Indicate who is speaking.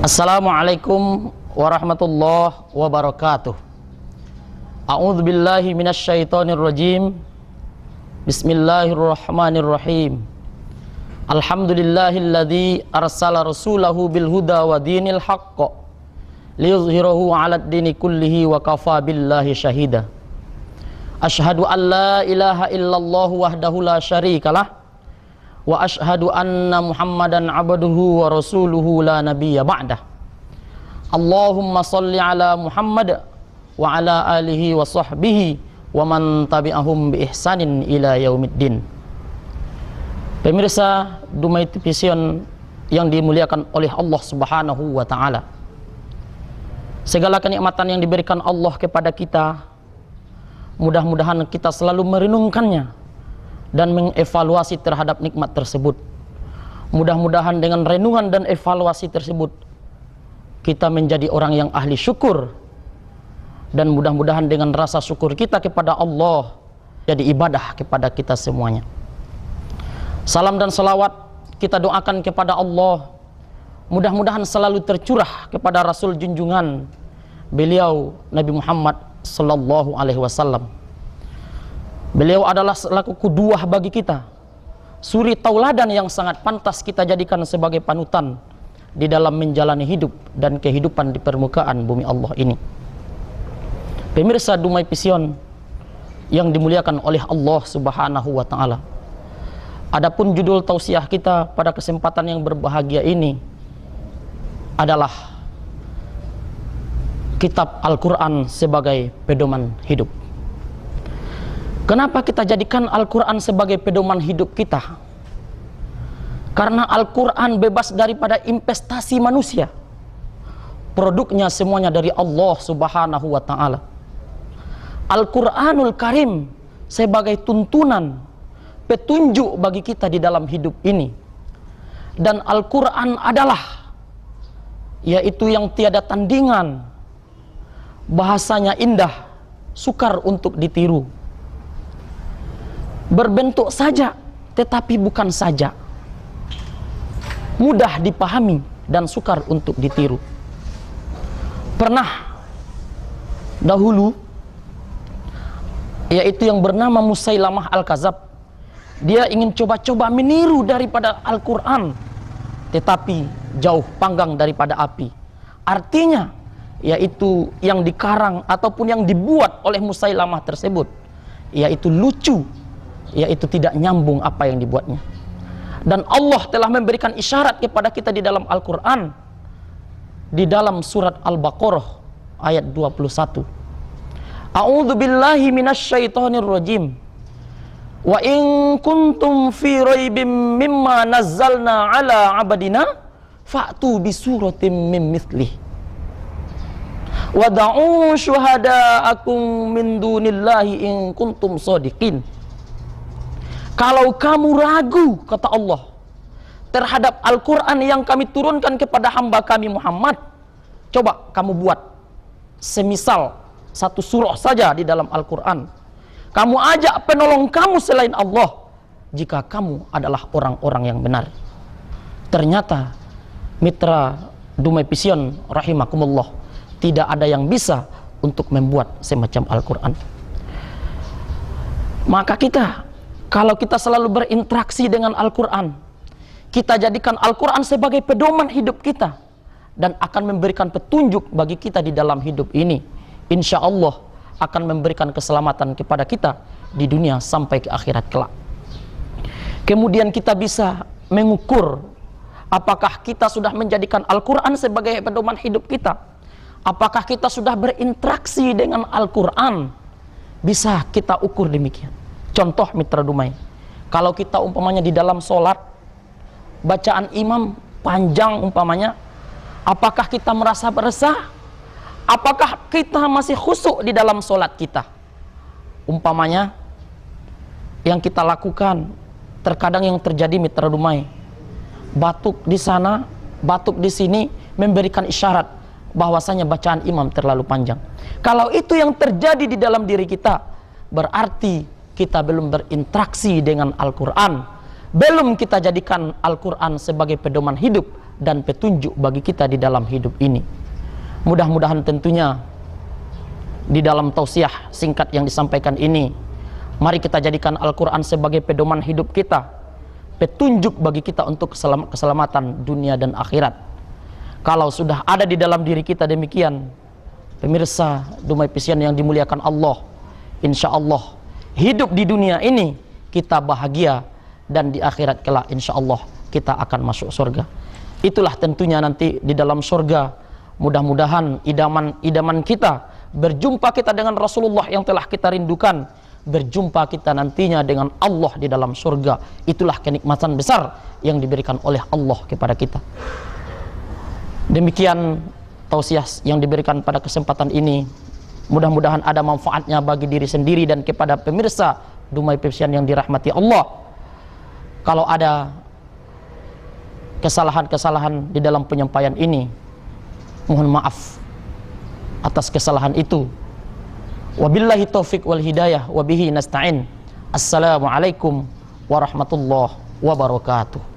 Speaker 1: Assalamualaikum warahmatullahi wabarakatuh. A'udzu billahi minasyaitonir rajim. Bismillahirrahmanirrahim. Alhamdulillahilladzi arsala rasulahu bil huda wa dinil haqq liyuzhirahu 'alad dini kullihi wa kafa billahi syahida. Asyhadu an la ilaha illallah wahdahu la syarikalah wa asyhadu anna Muhammadan abduhu wa rasuluhu la nabiyya ba'dah. Allahumma shalli ala Muhammad wa ala alihi wa sahbihi wa man tabi'ahum bi ihsanin ila yaumiddin. Pemirsa Dumai Vision yang dimuliakan oleh Allah Subhanahu wa taala. Segala kenikmatan yang diberikan Allah kepada kita, mudah-mudahan kita selalu merenungkannya dan mengevaluasi terhadap nikmat tersebut. Mudah-mudahan dengan renungan dan evaluasi tersebut kita menjadi orang yang ahli syukur, dan mudah-mudahan dengan rasa syukur kita kepada Allah jadi ibadah kepada kita semuanya. Salam dan salawat kita doakan kepada Allah, mudah-mudahan selalu tercurah kepada Rasul junjungan beliau Nabi Muhammad sallallahu alaihi wasallam. Beliau adalah selaku kuduah bagi kita, suri tauladan yang sangat pantas kita jadikan sebagai panutan di dalam menjalani hidup dan kehidupan di permukaan bumi Allah ini. Pemirsa Dumai Vision yang dimuliakan oleh Allah Subhanahu wa taala. Adapun judul tausiah kita pada kesempatan yang berbahagia ini adalah Kitab Al-Qur'an sebagai pedoman hidup. Kenapa kita jadikan Al-Quran sebagai pedoman hidup kita? Karena Al-Quran bebas daripada investasi manusia. Produknya semuanya dari Allah Subhanahu wa ta'ala. Al-Quranul Karim sebagai tuntunan, petunjuk bagi kita di dalam hidup ini. Dan Al-Quran adalah, yaitu yang tiada tandingan, bahasanya indah, sukar untuk ditiru, berbentuk saja tetapi bukan saja, mudah dipahami dan sukar untuk ditiru. Pernah dahulu, yaitu yang bernama Musailamah Al-Kadzab, dia ingin coba-coba meniru daripada Al-Quran, tetapi jauh panggang daripada api. Artinya yaitu yang dikarang ataupun yang dibuat oleh Musailamah tersebut yaitu lucu, yaitu tidak nyambung apa yang dibuatnya. Dan Allah telah memberikan isyarat kepada kita di dalam Al-Quran, di dalam surat Al-Baqarah ayat 21. A'udzu billahi minasyaitonir rajim. Wa in kuntum fi raibim mimma nazzalna ala abadina fa'tu bi suratin min mithlih wada'u syuhada'akum min dunillahi in kuntum shadiqin. Kalau kamu ragu, kata Allah, terhadap Al-Quran yang kami turunkan kepada hamba kami Muhammad, coba kamu buat semisal satu surah saja di dalam Al-Quran. Kamu ajak penolong kamu selain Allah jika kamu adalah orang-orang yang benar. Ternyata mitra Dumai Vision rahimakumullah, tidak ada yang bisa untuk membuat semacam Al-Quran. Maka kalau kita selalu berinteraksi dengan Al-Quran, kita jadikan Al-Quran sebagai pedoman hidup kita dan akan memberikan petunjuk bagi kita di dalam hidup ini. Insya Allah akan memberikan keselamatan kepada kita di dunia sampai ke akhirat kelak. Kemudian kita bisa mengukur apakah kita sudah menjadikan Al-Quran sebagai pedoman hidup kita. Apakah kita sudah berinteraksi dengan Al-Quran? Bisa kita ukur demikian. Contoh mitra Dumai, kalau kita umpamanya di dalam sholat, bacaan imam panjang umpamanya, apakah kita merasa resah? Apakah kita masih khusyuk di dalam sholat kita? Umpamanya yang kita lakukan, terkadang yang terjadi mitra Dumai, batuk di sana, batuk di sini, memberikan isyarat bahwasanya bacaan imam terlalu panjang. Kalau itu yang terjadi di dalam diri kita, berarti kita belum berinteraksi dengan Al-Quran belum kita jadikan Al-Quran sebagai pedoman hidup dan petunjuk bagi kita di dalam hidup ini. Mudah-mudahan tentunya di dalam tausiah singkat yang disampaikan ini, mari kita jadikan Al-Quran sebagai pedoman hidup kita, petunjuk bagi kita untuk keselamatan dunia dan akhirat. Kalau sudah ada di dalam diri kita demikian, pemirsa Dumai Pisian yang dimuliakan Allah, insya Allah hidup di dunia ini kita bahagia, dan di akhirat kelak insya Allah kita akan masuk surga. Itulah tentunya nanti di dalam surga, mudah-mudahan idaman kita, berjumpa kita dengan Rasulullah yang telah kita rindukan, berjumpa kita nantinya dengan Allah di dalam surga. Itulah kenikmatan besar yang diberikan oleh Allah kepada kita. Demikian tausiah yang diberikan pada kesempatan ini, mudah-mudahan ada manfaatnya bagi diri sendiri dan kepada pemirsa Dumai Pisian yang dirahmati Allah. Kalau ada kesalahan-kesalahan di dalam penyampaian ini, mohon maaf atas kesalahan itu. Wabillahi taufiq wal hidayah, wabihi nasta'in. Assalamualaikum warahmatullahi wabarakatuh.